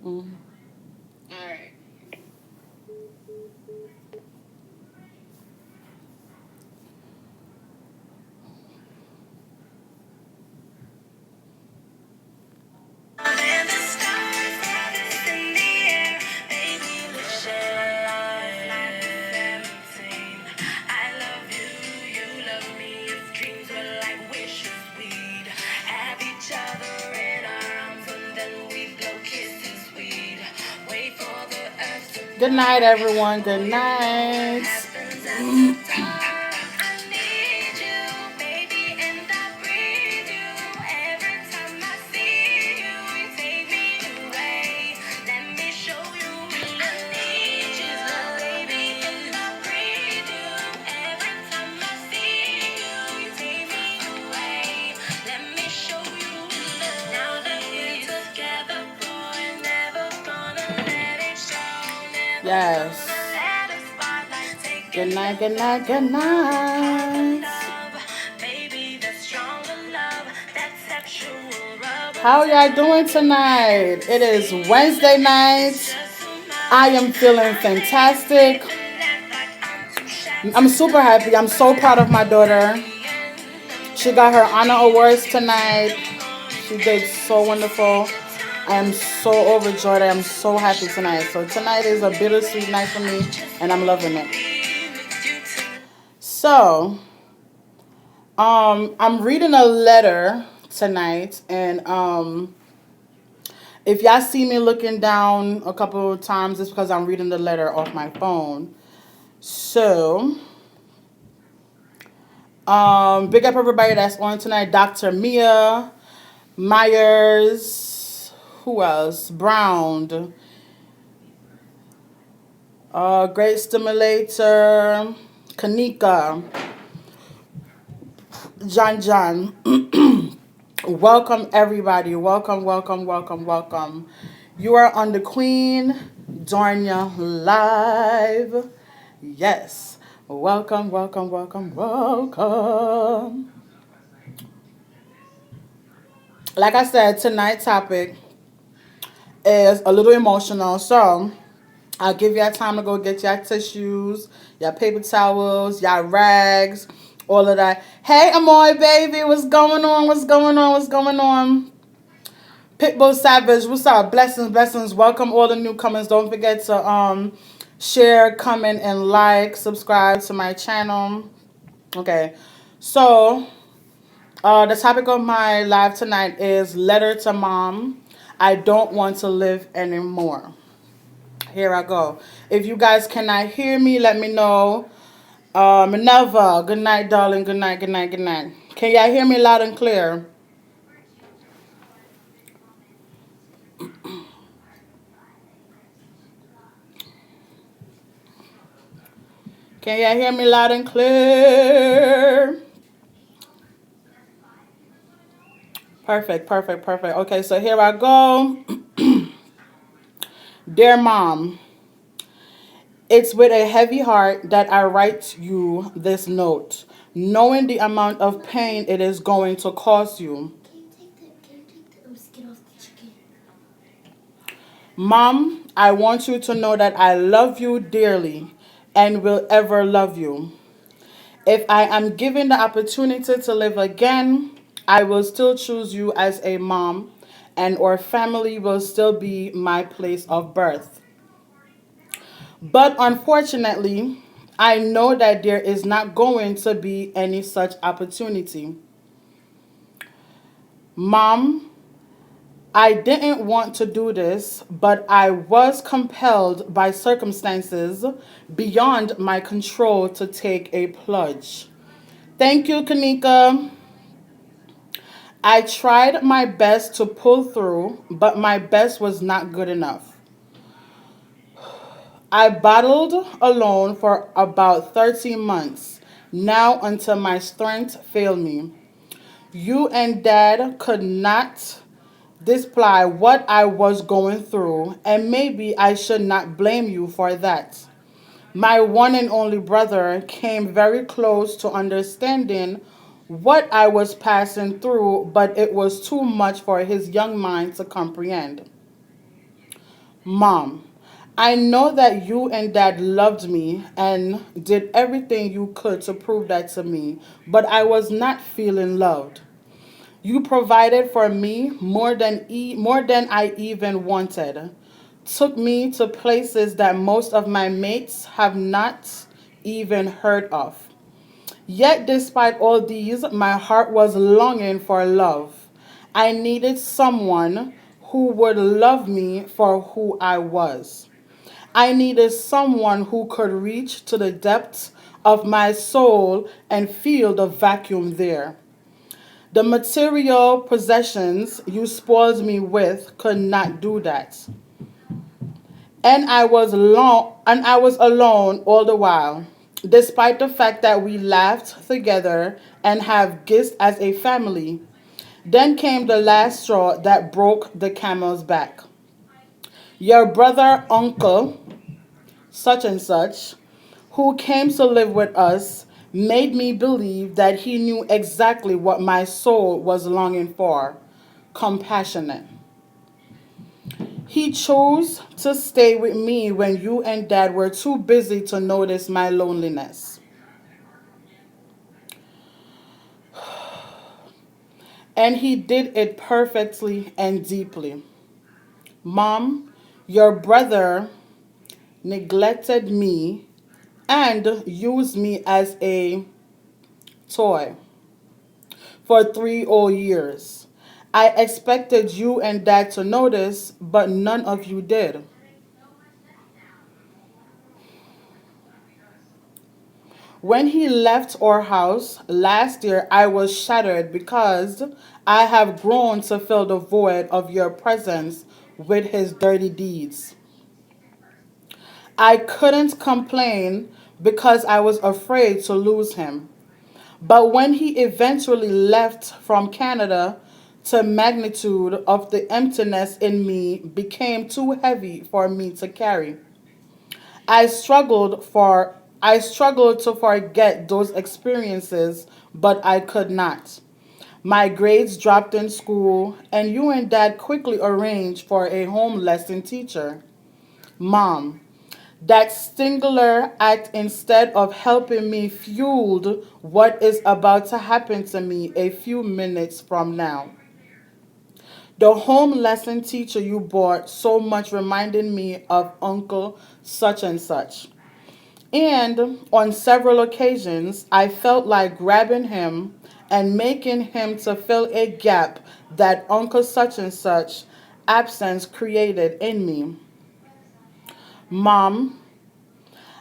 Mm. All right. Good night, everyone. Good night. Yes. Good night, good night, good night. How y'all doing tonight? It is Wednesday night. I am feeling fantastic. I'm super happy. I'm so proud of my daughter. She got her honor awards tonight. She did so wonderful. I am so overjoyed. I am so happy tonight. So tonight is a bittersweet night for me, and I'm loving it. So, I'm reading a letter tonight, and if y'all see me looking down a couple of times, it's because I'm reading the letter off my phone. So, big up everybody that's on tonight. Dr. Mia Myers, who else? Brown, Great Stimulator, Kanika, John. Welcome everybody. Welcome, welcome, welcome, welcome. You are on the Queen Dornia Live. Yes. Welcome, welcome, welcome, welcome. Like I said, tonight's topic is a little emotional. So I'll give y'all time to go get your tissues, your paper towels, your rags, all of that. Hey, Amoy, baby, what's going on? What's going on? What's going on? Pitbull Savage, what's up? Blessings, blessings. Welcome all the newcomers. Don't forget to share, comment, and like, subscribe to my channel. Okay, so the topic of my live tonight is letter to mom. I don't want to live anymore. Here I go. If you guys cannot hear me, let me know. Minerva, good night, darling. Good night, good night, good night. Can y'all hear me loud and clear? Can y'all hear me loud and clear? Perfect, perfect, perfect. Okay, so here I go. Dear mom, it's with a heavy heart that I write you this note, knowing the amount of pain it is going to cause you. Mom, I want you to know that I love you dearly and will ever love you. If I am given the opportunity to live again, I will still choose you as a mom, and our family will still be my place of birth. But unfortunately, I know that there is not going to be any such opportunity. Mom, I didn't want to do this, but I was compelled by circumstances beyond my control to take a plunge. Thank you, Kanika. I tried my best to pull through, but my best was not good enough. I battled alone for about 13 months, now until my strength failed me. You and dad could not display what I was going through, and maybe I should not blame you for that. My one and only brother came very close to understanding what I was passing through, but it was too much for his young mind to comprehend. Mom, I know that you and dad loved me and did everything you could to prove that to me, but I was not feeling loved. You provided for me more than I even wanted. Took me to places that most of my mates have not even heard of. Yet, despite all these, my heart was longing for love. I needed someone who would love me for who I was. I needed someone who could reach to the depths of my soul and feel the vacuum there. The material possessions you spoiled me with could not do that. And I was alone all the while, despite the fact that we laughed together and have gist as a family. Then came the last straw that broke the camel's back. Your brother, uncle, such and such, who came to live with us, made me believe that he knew exactly what my soul was longing for: compassionate. He chose to stay with me when you and dad were too busy to notice my loneliness. And he did it perfectly and deeply. Mom, your brother neglected me and used me as a toy for 3 whole years. I expected you and dad to notice, but none of you did. When he left our house last year, I was shattered because I have grown to fill the void of your presence with his dirty deeds. I couldn't complain because I was afraid to lose him. But when he eventually left from Canada, the magnitude of the emptiness in me became too heavy for me to carry. I struggled to forget those experiences, but I could not. My grades dropped in school, and you and dad quickly arranged for a home lesson teacher. Mom, that singular act, instead of helping me, fueled what is about to happen to me a few minutes from now. The home lesson teacher you bought so much reminded me of Uncle such and such. And on several occasions, I felt like grabbing him and making him to fill a gap that Uncle such and such absence created in me. Mom,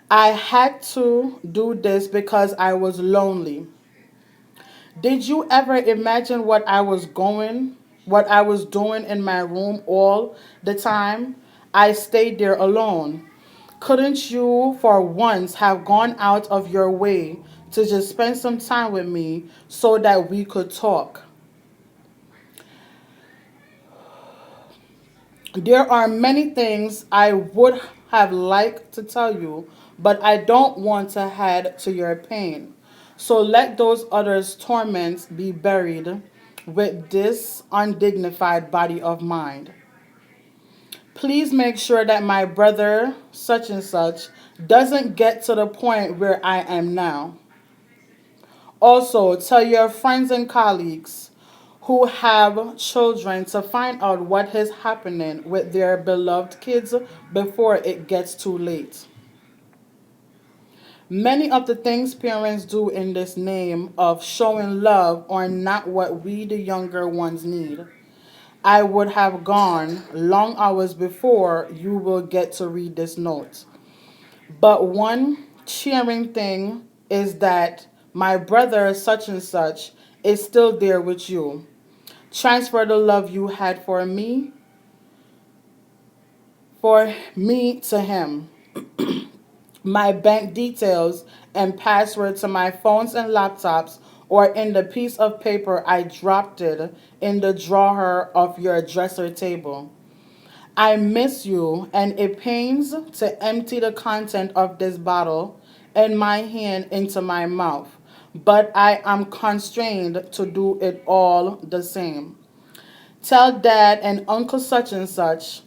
I had to do this because I was lonely. Did you ever imagine what I was doing in my room all the time? I stayed there alone. Couldn't you, for once, have gone out of your way to just spend some time with me so that we could talk? There are many things I would have liked to tell you, but I don't want to add to your pain. So let those others' torments be buried with this undignified body of mine. Please make sure that my brother, such and such, doesn't get to the point where I am now. Also, tell your friends and colleagues who have children to find out what is happening with their beloved kids before it gets too late. Many of the things parents do in this name of showing love are not what we, the younger ones, need. I would have gone long hours before you will get to read this note. But one cheering thing is that my brother, such and such, is still there with you. Transfer the love you had for me to him. My bank details and password to my phones and laptops or in the piece of paper I dropped it in the drawer of your dresser table. I miss you, and it pains to empty the content of this bottle and my hand into my mouth, but I am constrained to do it all the same. Tell dad and uncle such and such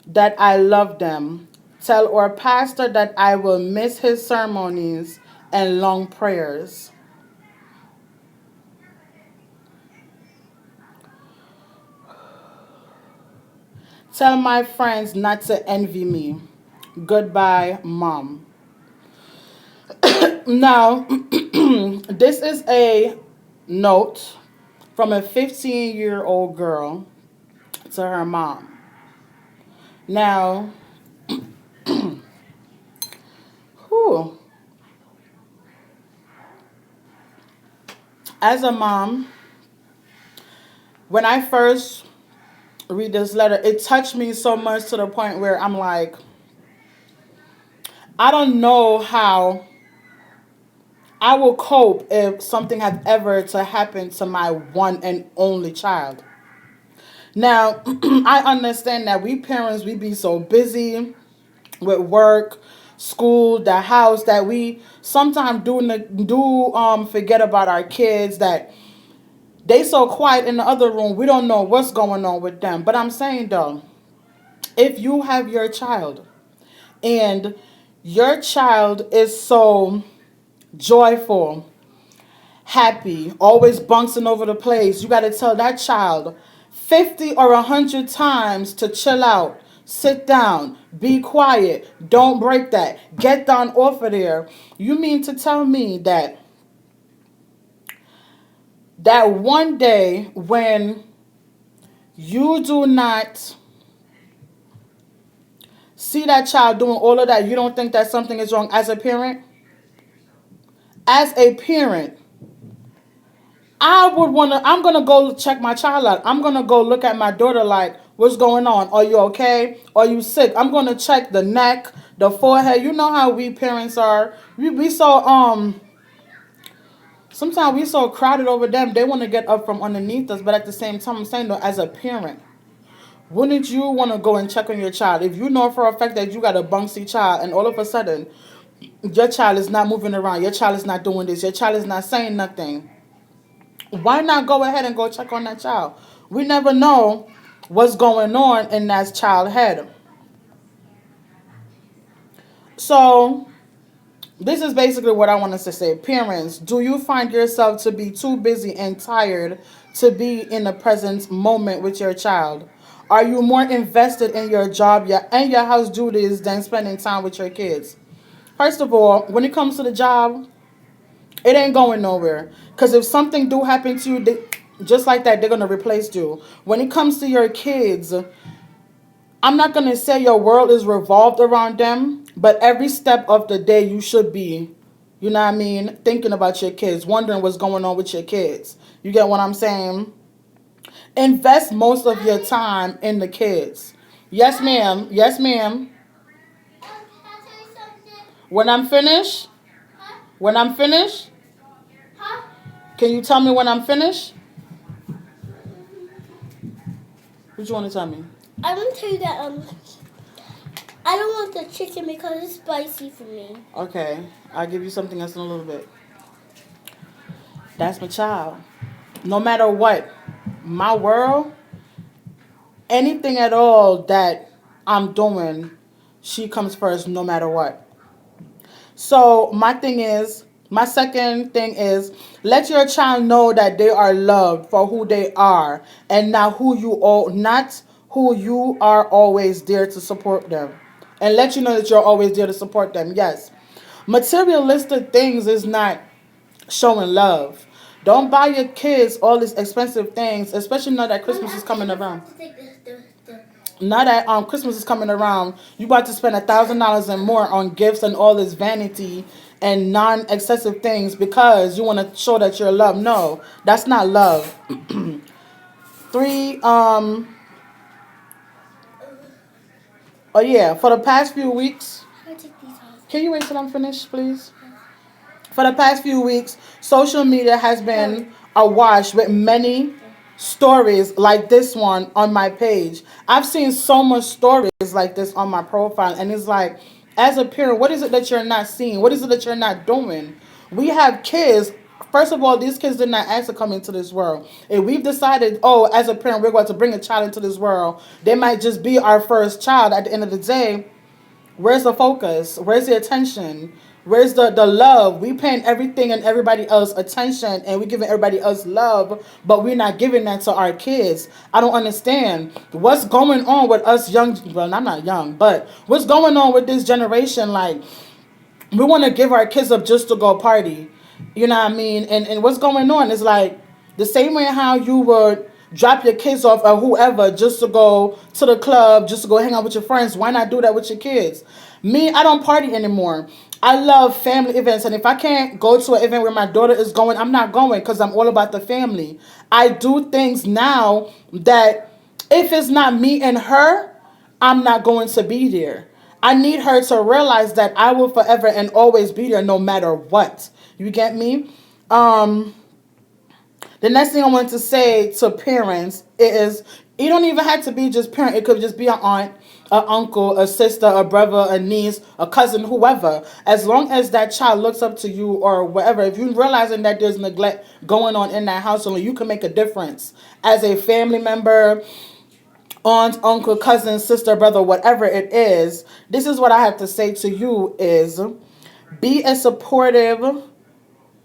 that I love them. Tell our pastor that I will miss his ceremonies and long prayers. Tell my friends not to envy me. Goodbye, mom. Now, this is a note from a 15-year-old girl to her mom. Now, whew, as a mom, when I first read this letter, it touched me so much to the point where I'm like, I don't know how I will cope if something had ever to happen to my one and only child. Now, I understand that we parents, we be so busy with work, school, the house that we sometimes do forget about our kids, that they so quiet in the other room. We don't know what's going on with them. But I'm saying though, if you have your child and your child is so joyful, happy, always bouncing over the place, you got to tell that child 50 or 100 times to chill out, sit down, be quiet, don't break that, get down off of there. You mean to tell me that one day when you do not see that child doing all of that, you don't think that something is wrong as a parent? As a parent, I'm gonna go check my child out. I'm gonna go look at my daughter like, what's going on? Are you okay? Are you sick? I'm gonna check the neck, the forehead. You know how we parents are. We so sometimes we so crowded over them, they wanna get up from underneath us, but at the same time I'm saying though, as a parent, wouldn't you wanna go and check on your child? If you know for a fact that you got a bunksy child and all of a sudden your child is not moving around, your child is not doing this, your child is not saying nothing, why not go ahead and go check on that child? We never know what's going on in that child head. So this is basically what I want us to say. Parents, do you find yourself to be too busy and tired to be in the present moment with your child? Are you more invested in your job and your house duties than spending time with your kids? First of all, when it comes to the job, it ain't going nowhere. Because if something do happen to you, just like that, they're going to replace you. When it comes to your kids, I'm not going to say your world is revolved around them, but every step of the day you should be, you know what I mean, thinking about your kids, wondering what's going on with your kids. You get what I'm saying? Invest most of your time in the kids. Yes, ma'am. Yes, ma'am. When I'm finished, when I'm finished, can you tell me when I'm finished? What you want to tell me? I want to tell you that I don't want the chicken because it's spicy for me. Okay, I'll give you something else in a little bit. That's my child. No matter what, my world, anything at all that I'm doing, she comes first no matter what. So my second thing is, let your child know that they are loved for who they are and not who you are always there to support them. And let you know that you're always there to support them. Yes. Materialistic things is not showing love. Don't buy your kids all these expensive things, especially now that Christmas is coming around. Now that Christmas is coming around, you about to spend $1,000 and more on gifts and all this vanity and non-excessive things because you want to show that you're loved. No, that's not love. Three. Oh yeah. For the past few weeks, can you wait till I'm finished, please? For the past few weeks, social media has been awash with many stories like this one on my page. I've seen so much stories like this on my profile, and it's like, as a parent, what is it that you're not seeing? What is it that you're not doing? We have kids First of all, these kids did not ask to come into this world. If we've decided, oh, as a parent, we're going to bring a child into this world, they might just be our first child. At the end of the day, where's the focus? Where's the attention? Where's the love? We paying everything and everybody else attention and we giving everybody else love, but we're not giving that to our kids. I don't understand. What's going on with us young, well, I'm not young, but what's going on with this generation? Like, we want to give our kids up just to go party. You know what I mean? And what's going on is like the same way how you would drop your kids off or whoever just to go to the club, just to go hang out with your friends. Why not do that with your kids? Me, I don't party anymore. I love family events, and if I can't go to an event where my daughter is going, I'm not going because I'm all about the family. I do things now that if it's not me and her, I'm not going to be there. I need her to realize that I will forever and always be there no matter what. You get me? Um, the next thing I want to say to parents is it don't even have to be just parent. It could just be an aunt, an uncle, a sister, a brother, a niece, a cousin, whoever. As long as that child looks up to you or whatever, if you're realizing that there's neglect going on in that household, you can make a difference as a family member, aunt, uncle, cousin, sister, brother, whatever it is. This is what I have to say to you is be a supportive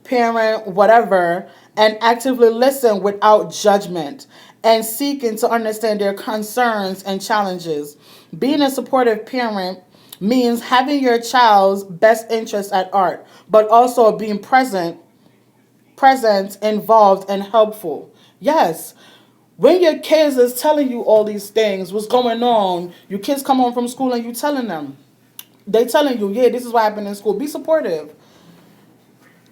parent, whatever, and actively listen without judgment and seeking to understand their concerns and challenges. Being a supportive parent means having your child's best interest at heart, but also being present, involved, and helpful. Yes, when your kids is telling you all these things, what's going on, your kids come home from school and you telling them. They telling you, yeah, this is what happened in school. Be supportive.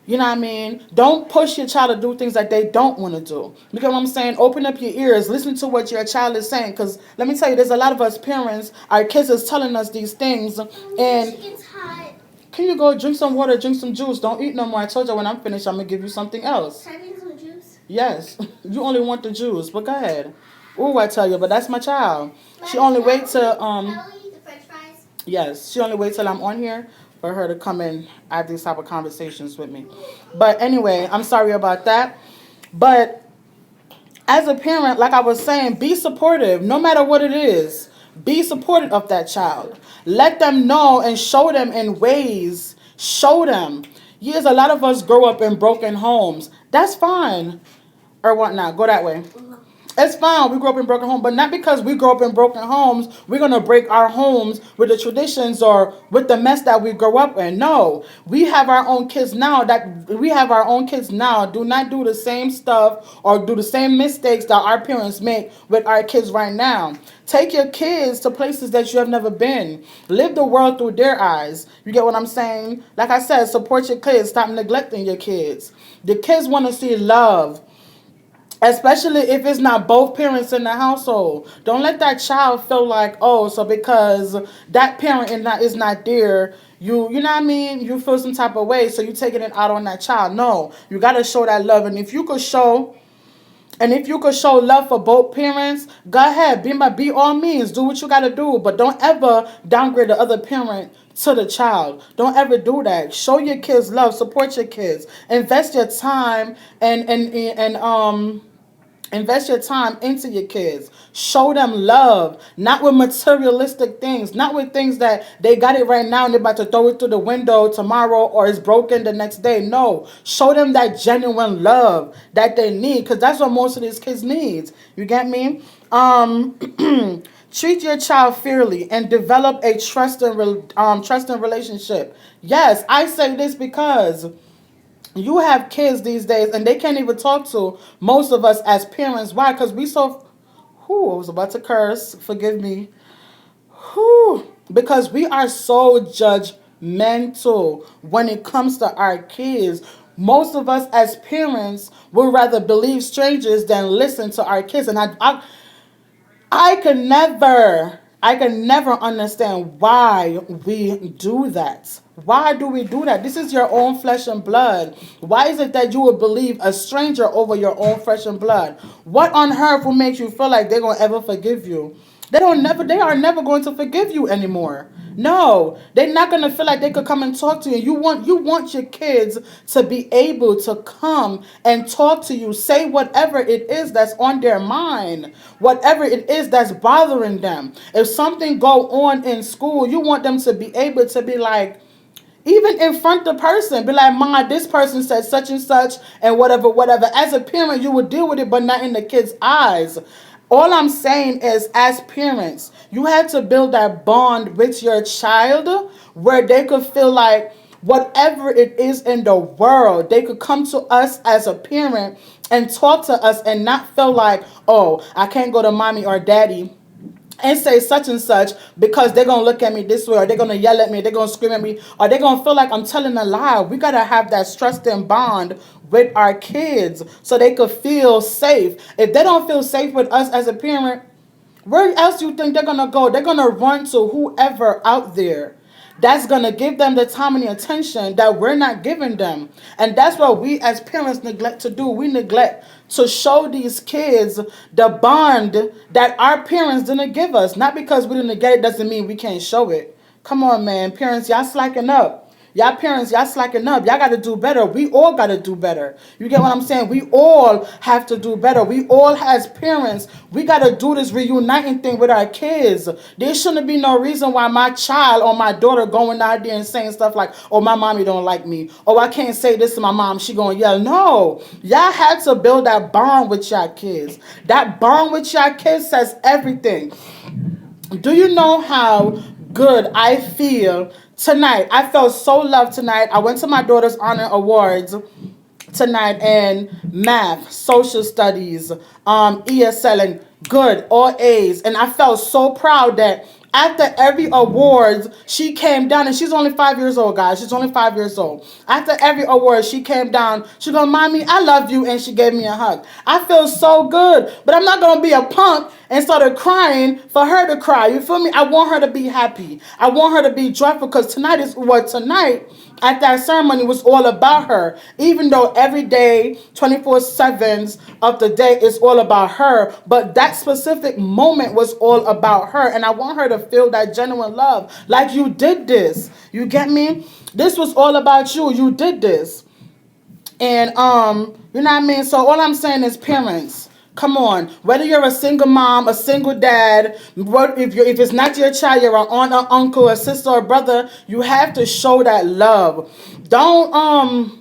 You know what I mean? Don't push your child to do things that they don't want to do. Because what I'm saying, open up your ears, listen to what your child is saying. Because let me tell you, there's a lot of us parents, our kids is telling us these things. And Chicken's hot. can you go drink some water, drink some juice? Don't eat no more. I told you when I'm finished, I'm going to give you something else. Can I drink some juice? Yes, you only want the juice, but go ahead. Ooh, I tell you, but that's my child. She only wait till Can eat the French fries? yes, she only wait till I'm on here for her to come and have these type of conversations with me. But anyway, I'm sorry about that. But as a parent, like I was saying, be supportive no matter what it is. Be supportive of that child. Let them know and show them in ways. Show them. Yes, a lot of us grow up in broken homes. That's fine. Or whatnot. Go that way. It's fine. We grew up in broken homes, but not because we grow up in broken homes, we're gonna break our homes with the traditions or with the mess that we grow up in. No, we have our own kids now. That we have our own kids now. Do not do the same stuff or do the same mistakes that our parents make with our kids right now. Take your kids to places that you have never been. Live the world through their eyes. You get what I'm saying? Like I said, support your kids. Stop neglecting your kids. The kids want to see love. Especially if it's not both parents in the household. Don't let that child feel like, oh, so because that parent is not there, you know what I mean? You feel some type of way, so you taking it out on that child. No, you gotta show that love. And if you could show love for both parents, go ahead, be all means, do what you gotta do. But don't ever downgrade the other parent to the child. Don't ever do that. Show your kids love, support your kids, invest your time and invest your time into your kids. Show them love, not with materialistic things, not with things that they got it right now and they're about to throw it through the window tomorrow or it's broken the next day. No, show them that genuine love that they need because that's what most of these kids need. You get me? Treat your child fairly and develop a trusting relationship. Yes, I say this because you have kids these days and they can't even talk to most of us as parents. Why? Because we so who I was about to curse, forgive me. Whew. Because we are so judgmental when it comes to our kids. Most of us as parents would rather believe strangers than listen to our kids. And I can never understand why we do that. Why do we do that? This is your own flesh and blood. Why is it that you would believe a stranger over your own flesh and blood? What on earth will make you feel like they're gonna ever forgive you? They are never going to forgive you anymore. No, they're not gonna feel like they could come and talk to you. You want your kids to be able to come and talk to you, say whatever it is that's on their mind, whatever it is that's bothering them. If something go on in school, you want them to be able to be like, even in front of the person, be like, "Ma, this person said such and such, and whatever, whatever." As a parent, you would deal with it, but not in the kid's eyes. All I'm saying is, as parents, you have to build that bond with your child where they could feel like whatever it is in the world, they could come to us as a parent and talk to us and not feel like, oh, I can't go to mommy or daddy and say such and such because they're gonna look at me this way, or they're gonna yell at me, they're gonna scream at me, or they're gonna feel like I'm telling a lie. We gotta have that trust and bond with our kids so they could feel safe. If they don't feel safe with us as a parent, where else do you think they're gonna go? They're gonna run to whoever out there that's gonna give them the time and the attention that we're not giving them. And that's what we as parents neglect to do. We neglect to show these kids the bond that our parents didn't give us. Not because we didn't get it doesn't mean we can't show it. Come on, man. Parents, y'all slacking up. Y'all parents, y'all slacking up. Y'all got to do better. We all got to do better. You get what I'm saying? We all have to do better. We all, as parents, we got to do this reuniting thing with our kids. There shouldn't be no reason why my child or my daughter going out there and saying stuff like, oh, my mommy don't like me. Oh, I can't say this to my mom. She going to yell. No. Y'all have to build that bond with your kids. That bond with your kids says everything. Do you know how good I feel tonight? I felt so loved tonight. I went to my daughter's honor awards tonight in math, social studies, ESL, and good, all A's. And I felt so proud that after every awards, she came down, and she's only 5 years old, guys. She's only 5 years old. After every award, she came down. She go, "Mommy, I love you," and she gave me a hug. I feel so good, but I'm not gonna be a punk and started crying for her to cry. You feel me? I want her to be happy. I want her to be joyful because tonight is what tonight at that ceremony was all about her. Even though every day, 24/7 of the day is all about her, but that specific moment was all about her. And I want her to feel that genuine love. Like, you did this. You get me? This was all about you. You did this. And you know what I mean? So all I'm saying is, parents, come on. Whether you're a single mom, a single dad, if it's not your child, you're an aunt, or uncle, a sister, or brother, you have to show that love. Don't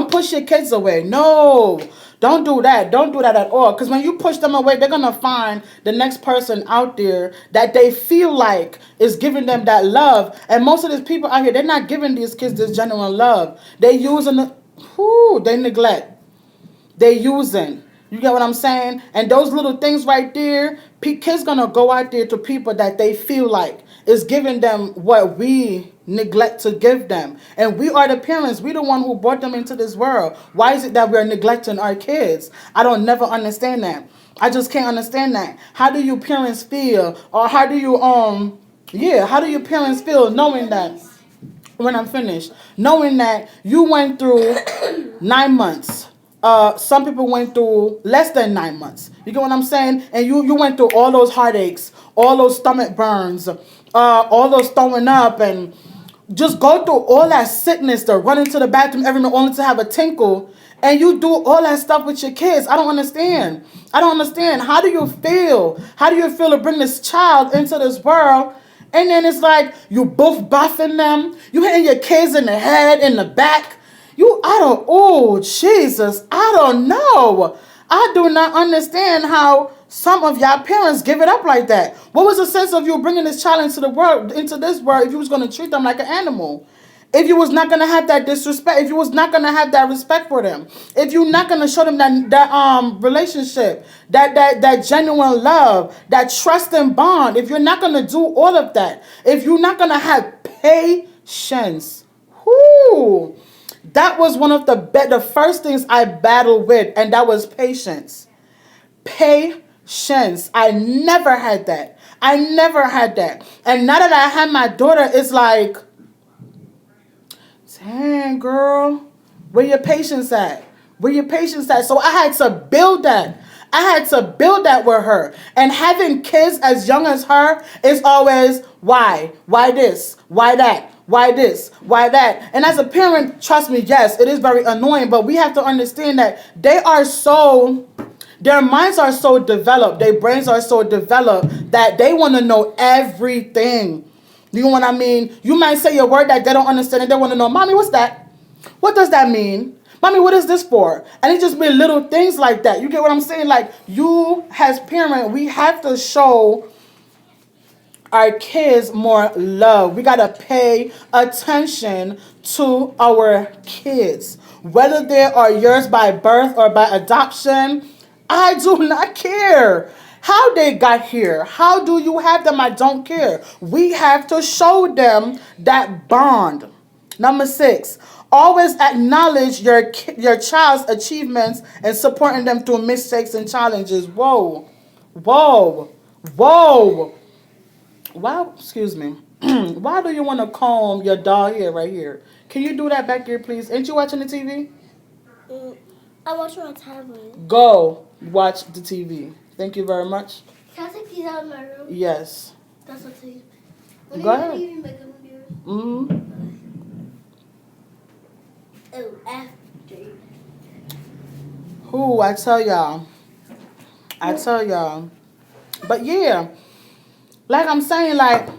push your kids away. No. Don't do that. Don't do that at all. Because when you push them away, they're going to find the next person out there that they feel like is giving them that love. And most of these people out here, they're not giving these kids this genuine love. They using it. They neglect. They using. You get what I'm saying? And those little things right there, kids gonna go out there to people that they feel like is giving them what we neglect to give them. And we are the parents. We the one who brought them into this world. Why is it that we're neglecting our kids? I don't never understand that. I just can't understand that. How do you parents feel? Or how do you how do your parents feel knowing that, when I'm finished, knowing that you went through 9 months. Some people went through less than 9 months. You get what I'm saying? And you went through all those heartaches, all those stomach burns, all those throwing up, and just go through all that sickness, to run into the bathroom every minute only to have a tinkle, and you do all that stuff with your kids. I don't understand. I don't understand. How do you feel? How do you feel to bring this child into this world? And then it's like you both buffing them. You hitting your kids in the head, in the back. Oh, Jesus, I don't know. I do not understand how some of y'all parents give it up like that. What was the sense of you bringing this child into this world, if you was going to treat them like an animal? If you was not going to have that disrespect, if you was not going to have that respect for them, if you're not going to show them that relationship, that genuine love, that trust and bond, if you're not going to do all of that, if you're not going to have patience, that was one of the first things I battled with, and that was patience. Patience. I never had that. I never had that. And now that I have my daughter, it's like, dang, girl, where your patience at? Where your patience at? So I had to build that. I had to build that with her. And having kids as young as her is always why? Why this? Why that? Why this? Why that? And as a parent, trust me, yes, it is very annoying, but we have to understand that their minds are so developed, their brains are so developed that they want to know everything. You know what I mean? You might say a word that they don't understand and they want to know, Mommy, what's that? What does that mean? Mommy, what is this for? And it just be little things like that. You get what I'm saying? Like, you as parent, we have to show our kids more love. We got to pay attention to our kids. Whether they are yours by birth or by adoption, I do not care how they got here. How do you have them? I don't care. We have to show them that bond. Number 6, always acknowledge your child's achievements and supporting them through mistakes and challenges. Whoa, whoa, whoa. Wow, excuse me. Why do you want to comb your doll hair right here? Can you do that back here, please? Ain't you watching the TV? I watch my tablet. Go watch the TV. Thank you very much. Can I take these out of my room? Yes. That's okay. Go ahead. Mm-hmm. Oh, after. Who, I tell y'all. I tell y'all. But yeah, like I'm saying, like,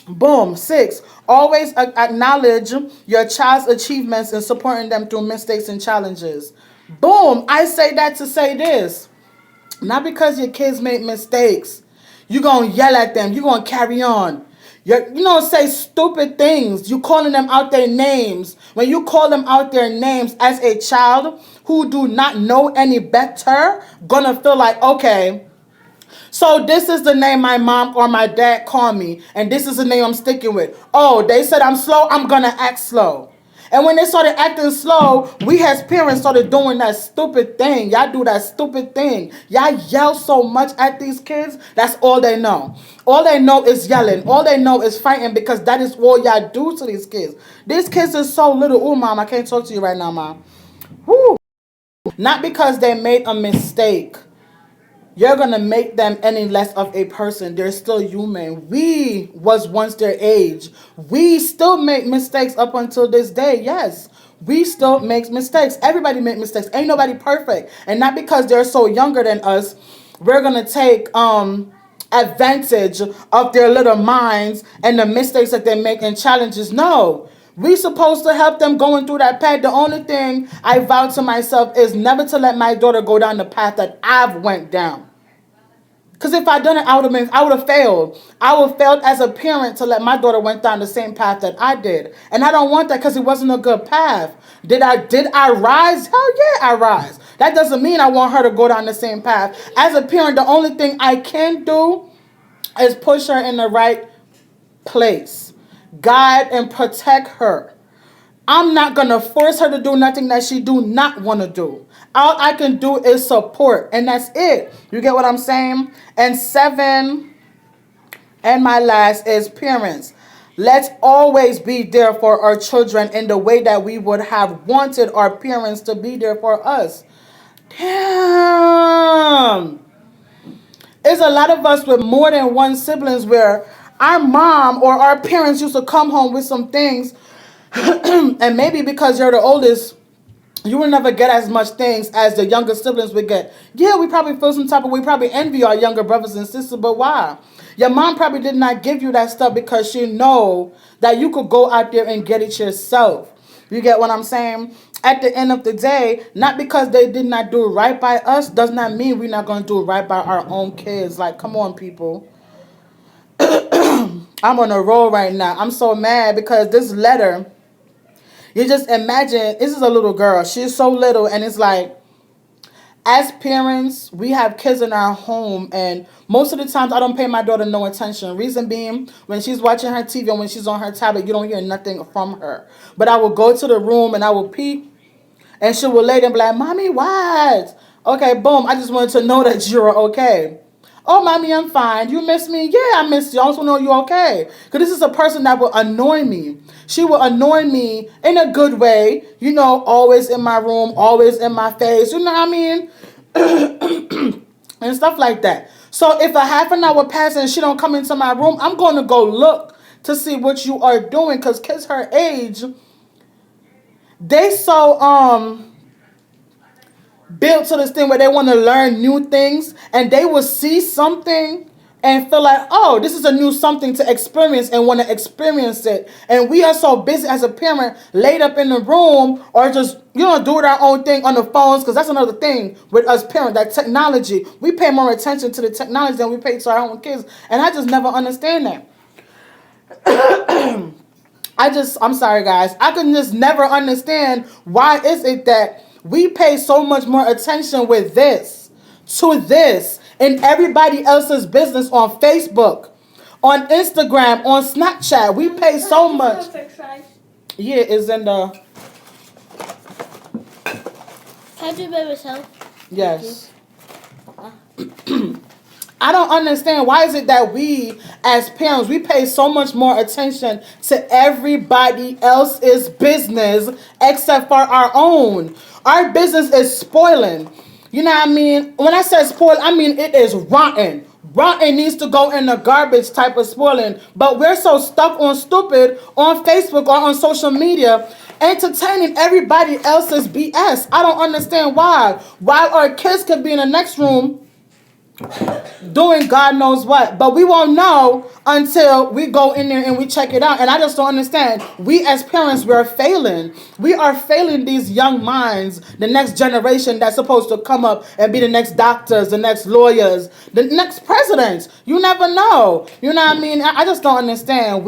boom. 6, always acknowledge your child's achievements and supporting them through mistakes and challenges. Boom. I say that to say this. Not because your kids make mistakes. You're going to yell at them. You're going to carry on. Say stupid things. You calling them out their names. When you call them out their names as a child who do not know any better, gonna feel like, okay, so this is the name my mom or my dad call me, and this is the name I'm sticking with. Oh, they said I'm slow, I'm gonna act slow. And when they started acting slow, we as parents started doing that stupid thing. Y'all do that stupid thing. Y'all yell so much at these kids, that's all they know. All they know is yelling. All they know is fighting because that is all y'all do to these kids. These kids are so little. Ooh, Mom, I can't talk to you right now, Mom. Woo. Not because they made a mistake. You're going to make them any less of a person. They're still human. We was once their age. We still make mistakes up until this day. Yes, we still make mistakes. Everybody make mistakes. Ain't nobody perfect. And not because they're so younger than us, we're going to take advantage of their little minds and the mistakes that they make and challenges. No. We supposed to help them going through that path. The only thing I vow to myself is never to let my daughter go down the path that I've went down. Because if I done it, I would have failed. I would have failed as a parent to let my daughter went down the same path that I did. And I don't want that because it wasn't a good path. Did I rise? Hell yeah, I rise. That doesn't mean I want her to go down the same path. As a parent, the only thing I can do is push her in the right place. Guide and protect her. I'm not going to force her to do nothing that she do not want to do. All I can do is support, and that's it. You get what I'm saying? And 7, and my last is parents. Let's always be there for our children in the way that we would have wanted our parents to be there for us. Damn. There's a lot of us with more than one siblings where our mom or our parents used to come home with some things and maybe because you're the oldest, you will never get as much things as the younger siblings would get. Yeah, we probably feel some type of, we probably envy our younger brothers and sisters, but why? Your mom probably did not give you that stuff because she know that you could go out there and get it yourself. You get what I'm saying? At the end of the day, not because they did not do right by us does not mean we're not going to do right by our own kids. Like, come on, people. I'm on a roll right now. I'm so mad because this letter, you just imagine, this is a little girl. She's so little, and it's like, as parents, we have kids in our home, and most of the times I don't pay my daughter no attention. Reason being, when she's watching her TV and when she's on her tablet, you don't hear nothing from her. But I will go to the room and I will peek, and she will lay there and be like, Mommy, what? Okay, boom, I just wanted to know that you're okay. Oh, Mommy, I'm fine. You miss me? Yeah, I miss you. I also know you're okay. Because this is a person that will annoy me. She will annoy me in a good way. You know, always in my room, always in my face. You know what I mean? and stuff like that. So if a half an hour passes and she don't come into my room, I'm going to go look to see what you are doing, because kids her age, they so built to this thing where they want to learn new things, and they will see something and feel like, oh, this is a new something to experience, and want to experience it. And we are so busy as a parent, laid up in the room, or just, doing our own thing on the phones, because that's another thing with us parents, that technology. We pay more attention to the technology than we pay to our own kids. And I just never understand that. I'm sorry, guys. I can just never understand why is it that we pay so much more attention with this, to this, and everybody else's business on Facebook, on Instagram, on Snapchat. We pay so much. Yeah, it's in the. Can I do it by myself? Yes. I don't understand, why is it that we as parents, we pay so much more attention to everybody else's business except for our own. Our business is spoiling. You know what I mean? When I say spoil, I mean it is rotten. Rotten needs to go in the garbage type of spoiling. But we're so stuck on stupid on Facebook or on social media, entertaining everybody else's BS. I don't understand why. While our kids could be in the next room doing God knows what, but we won't know until we go in there and we check it out. And I just don't understand. We as parents, we're failing. We are failing these young minds, the next generation that's supposed to come up and be the next doctors, the next lawyers, the next presidents. You never know. You know what I mean? I just don't understand.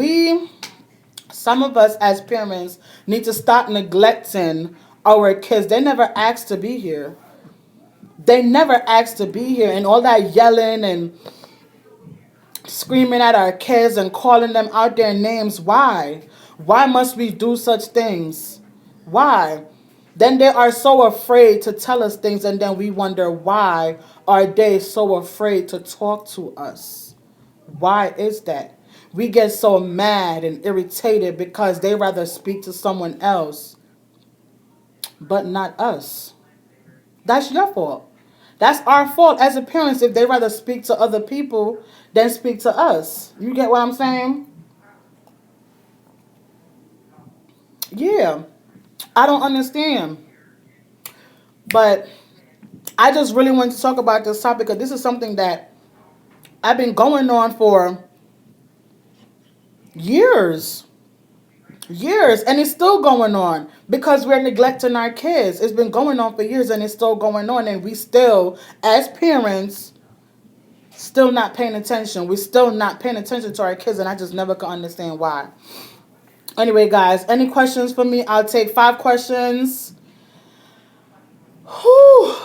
Some of us as parents need to stop neglecting our kids. They never asked to be here. They never asked to be here, and all that yelling and screaming at our kids and calling them out their names. Why? Why must we do such things? Why? Then they are so afraid to tell us things, and then we wonder, why are they so afraid to talk to us? Why is that? We get so mad and irritated because they rather speak to someone else, but not us. That's your fault. That's our fault as a parents if they rather speak to other people than speak to us. You get what I'm saying? Yeah. I don't understand. But I just really want to talk about this topic, because this is something that I've been going on for years. Years, and it's still going on because we're neglecting our kids. It's been going on for years, and it's still going on, and we still, as parents, still not paying attention. We're still not paying attention to our kids, and I just never can understand why. Anyway, guys, any questions for me? I'll take 5 questions. Whew.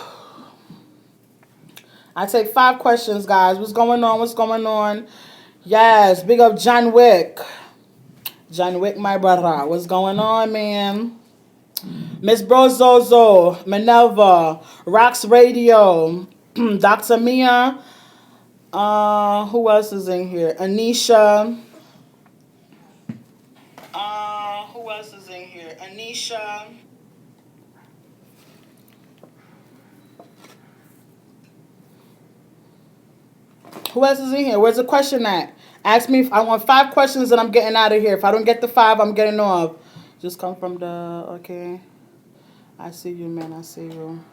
I take 5 questions, guys. What's going on? What's going on? Yes, big up John Wick. John Wick, my brother. What's going on, man? Miss Brozozo, Minerva, Rocks Radio, Dr. Mia. Who else is in here? Anisha. Who else is in here? Anisha. Who else is in here? Where's the question at? Ask me if I want 5 questions and I'm getting out of here. If I don't get the 5, I'm getting off. Just come from the, okay. I see you, man. I see you.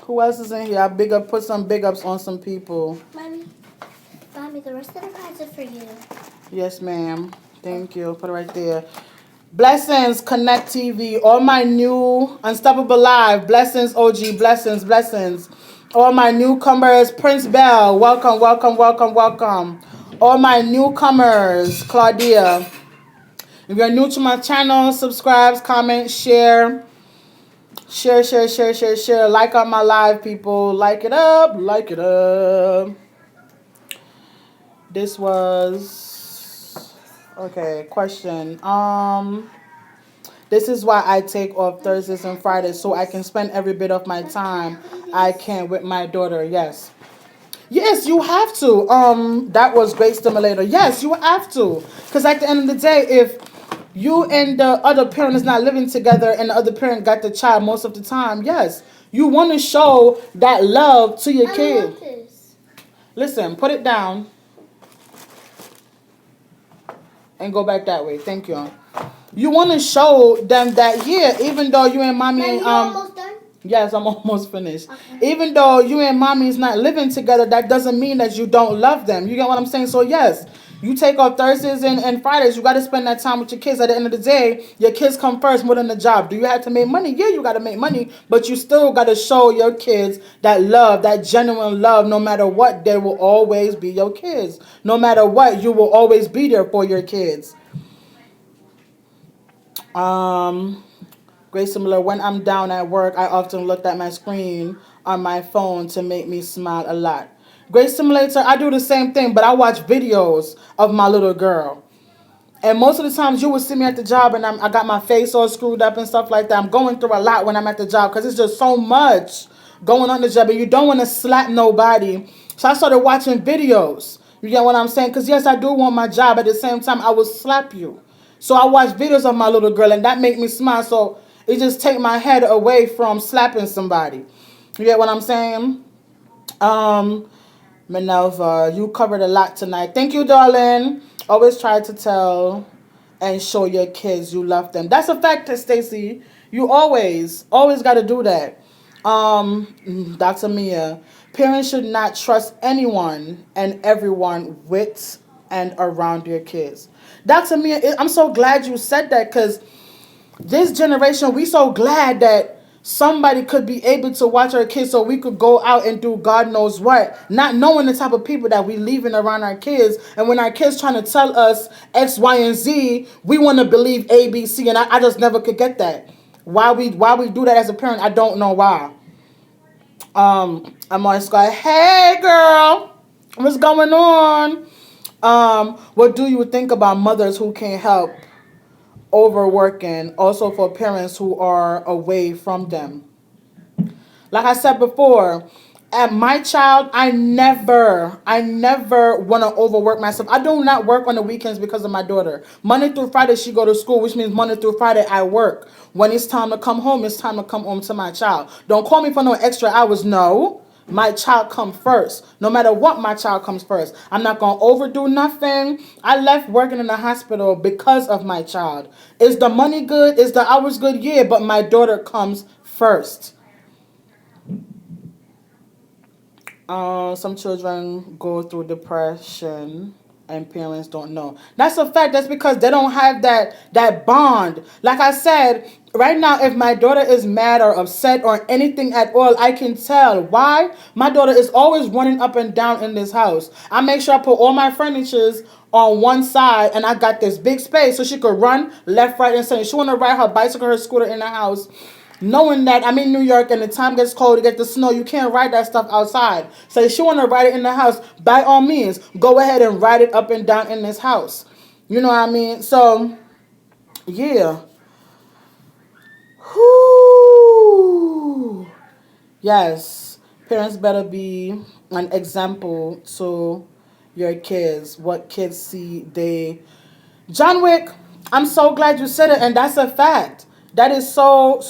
Who else is in here? I put some big ups on some people. Mommy, the rest of the cards are for you. Yes, ma'am. Thank you. Put it right there. Blessings, Connect TV. All my new Unstoppable Live. Blessings, OG. Blessings, blessings. All my newcomers, Prince Bell. Welcome, welcome, welcome, welcome. All my newcomers, Claudia. If you're new to my channel, subscribe, comment, share. Share, share, share, share, share. Like up my live, people. Like it up, like it up. This was, okay, question. This is why I take off Thursdays and Fridays, so I can spend every bit of my time I can with my daughter. Yes. Yes, you have to. That was great stimulator. Yes, you have to. Because at the end of the day, if you and the other parent is not living together and the other parent got the child most of the time, yes, You want to show that love to your I don't kid. want this. Listen, put it down and go back that way. Thank you. You want to show them that, yeah, even though you and mommy Are and you almost done? yes, I'm almost finished. Okay. Even though you and mommy is not living together, that doesn't mean that you don't love them. You get what I'm saying? So yes, you take off Thursdays and Fridays. You got to spend that time with your kids. At the end of the day, your kids come first more than the job. Do you have to make money? Yeah, you got to make money, but you still got to show your kids that love, that genuine love. No matter what, they will always be your kids. No matter what, you will always be there for your kids. Um, Grace similar. When I'm down at work, I often look at my screen on my phone to make me smile a lot. Grace Simulator, I do the same thing, but I watch videos of my little girl. And most of the times you will see me at the job and I got my face all screwed up and stuff like that. I'm going through a lot when I'm at the job because it's just so much going on the job and you don't want to slap nobody. So I started watching videos. You get what I'm saying? Because yes, I do want my job. At the same time, I will slap you. So I watch videos of my little girl and that make me smile. So it just take my head away from slapping somebody. You get what I'm saying? Um, Minerva, you covered a lot tonight. Thank you, darling. Always try to tell and show your kids you love them. That's a fact, Stacy. You always got to do that. Dr. Mia, parents should not trust anyone and everyone with and around their kids. Dr. Mia, I'm so glad you said that because this generation, we so glad that somebody could be able to watch our kids so we could go out and do God knows what, not knowing the type of people that we leaving around our kids. And when our kids trying to tell us X, Y, and Z, we want to believe A, B, C, and I just never could get that. Why we do that as a parent, I don't know why. I'm on Sky. Hey girl, what's going on? What do you think about mothers who can't help overworking, also for parents who are away from them? Like I said before, at my child, I never want to overwork myself. I do not work on the weekends because of my daughter. Monday through Friday, she go to school, which means Monday through Friday, I work. When it's time to come home, it's time to come home to my child. Don't call me for no extra hours. No, my child come first. No matter what, my child comes first. I'm not going to overdo nothing. I left working in the hospital because of my child. Is the money good? Is the hours good? Yeah, but my daughter comes first. Some children go through depression and parents don't know. That's a fact. That's because they don't have that bond. Like I said, right now, if my daughter is mad or upset or anything at all, I can tell. Why? My daughter is always running up and down in this house. I make sure I put all my furnitures on one side and I got this big space so she could run left, right, and center. She want to ride her bicycle, her scooter in the house. Knowing that I'm in New York and the time gets cold to get the snow, you can't ride that stuff outside. So if you want to ride it in the house, by all means, go ahead and ride it up and down in this house. You know what I mean? So, yeah. Whoo. Yes. Parents better be an example to your kids. What kids see, they... John Wick, I'm so glad you said it, and that's a fact. That is so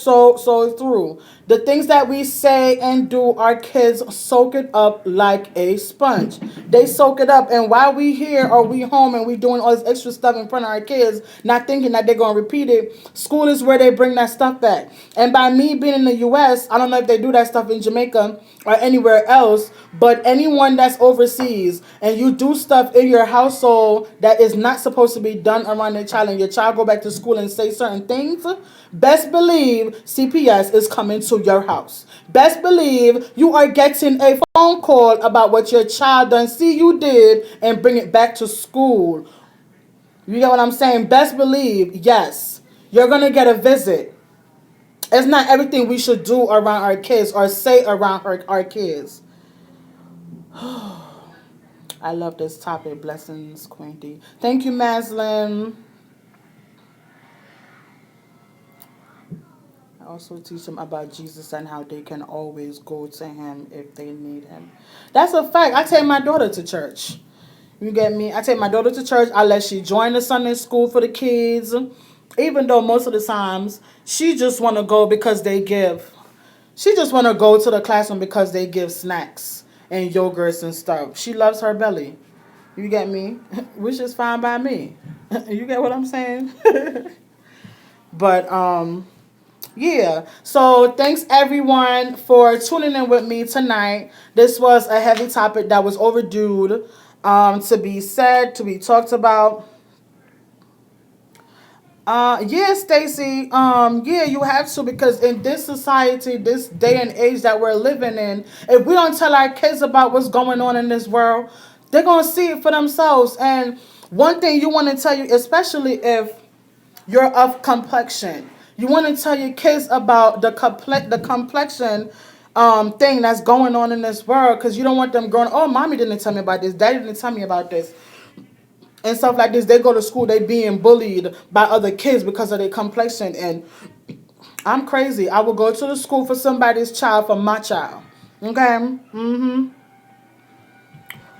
true. The things that we say and do, our kids soak it up like a sponge. They soak it up, and while we here or we home and we doing all this extra stuff in front of our kids, not thinking that they're gonna repeat it, school is where they bring that stuff back. And by me being in the U.S., I don't know if they do that stuff in Jamaica or anywhere else, but anyone that's overseas and you do stuff in your household that is not supposed to be done around your child, and your child go back to school and say certain things, best believe CPS is coming to your house. Best believe you are getting a phone call about what your child done see you did and bring it back to school. You get what I'm saying? Best believe, yes, you're going to get a visit. It's not everything we should do around our kids or say around our kids. I love this topic. Blessings, Queen D. Thank you, Maslin. I also teach them about Jesus and how they can always go to him if they need him. That's a fact. I take my daughter to church. You get me? I take my daughter to church. I let she join the Sunday school for the kids. Even though most of the times she just want to go because they give. She just want to go to the classroom because they give snacks and yogurts and stuff. She loves her belly. You get me? Which is fine by me. You get what I'm saying? But yeah. So thanks everyone for tuning in with me tonight. This was a heavy topic that was overdue to be said, to be talked about. Yeah, Stacy. Yeah, you have to, because in this society, this day and age that we're living in, if we don't tell our kids about what's going on in this world, they're gonna see it for themselves. And one thing you want to tell you, especially if you're of complexion, you want to tell your kids about the complexion thing that's going on in this world, because you don't want them growing. Oh, mommy didn't tell me about this. Daddy didn't tell me about this and stuff like this. They go to school, they being bullied by other kids because of their complexion. And I'm crazy. I will go to the school for somebody's child for my child. Okay? Mm-hmm.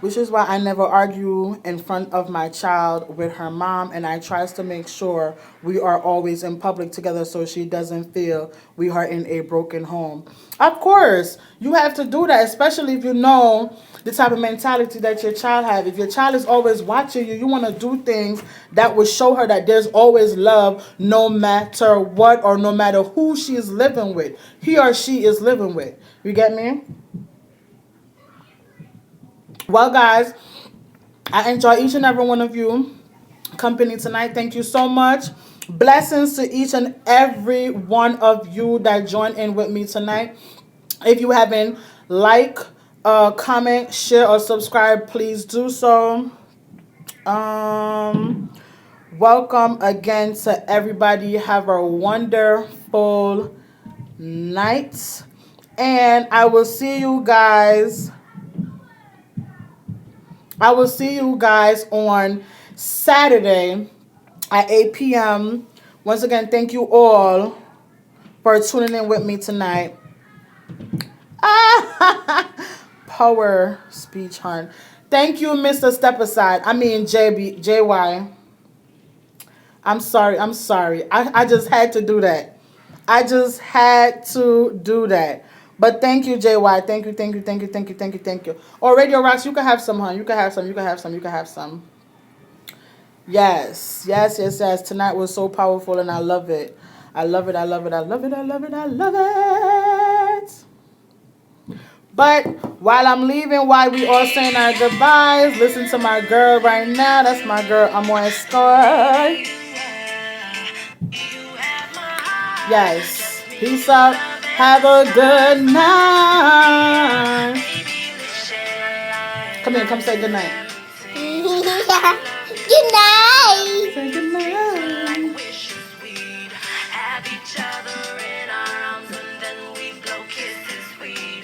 Which is why I never argue in front of my child with her mom, and I tries to make sure we are always in public together so she doesn't feel we are in a broken home. Of course, you have to do that, especially if you know the type of mentality that your child have. If your child is always watching you, you want to do things that will show her that there's always love no matter what or no matter who she is living with, he or she is living with. You get me? Well, guys, I enjoy each and every one of you company tonight. Thank you so much. Blessings to each and every one of you that joined in with me tonight. If you haven't like, comment, share, or subscribe, please do so. Welcome again to everybody. Have a wonderful night, and I will see you guys on Saturday at 8 p.m. Once again, thank you all for tuning in with me tonight. Power speech, hon. Thank you, Mr. Step Aside. I mean, JY. I'm sorry. I just had to do that. I just had to do that. But thank you, JY. Thank you. Oh, Radio Rocks, you can have some, hon. You can have some. Yes. Tonight was so powerful and I love it. I love it. But while I'm leaving, while we all saying our goodbyes, listen to my girl right now. That's my girl, Amor Sky. Yes. Peace out. Have a good night. Come here, come say good night. Good night. Say good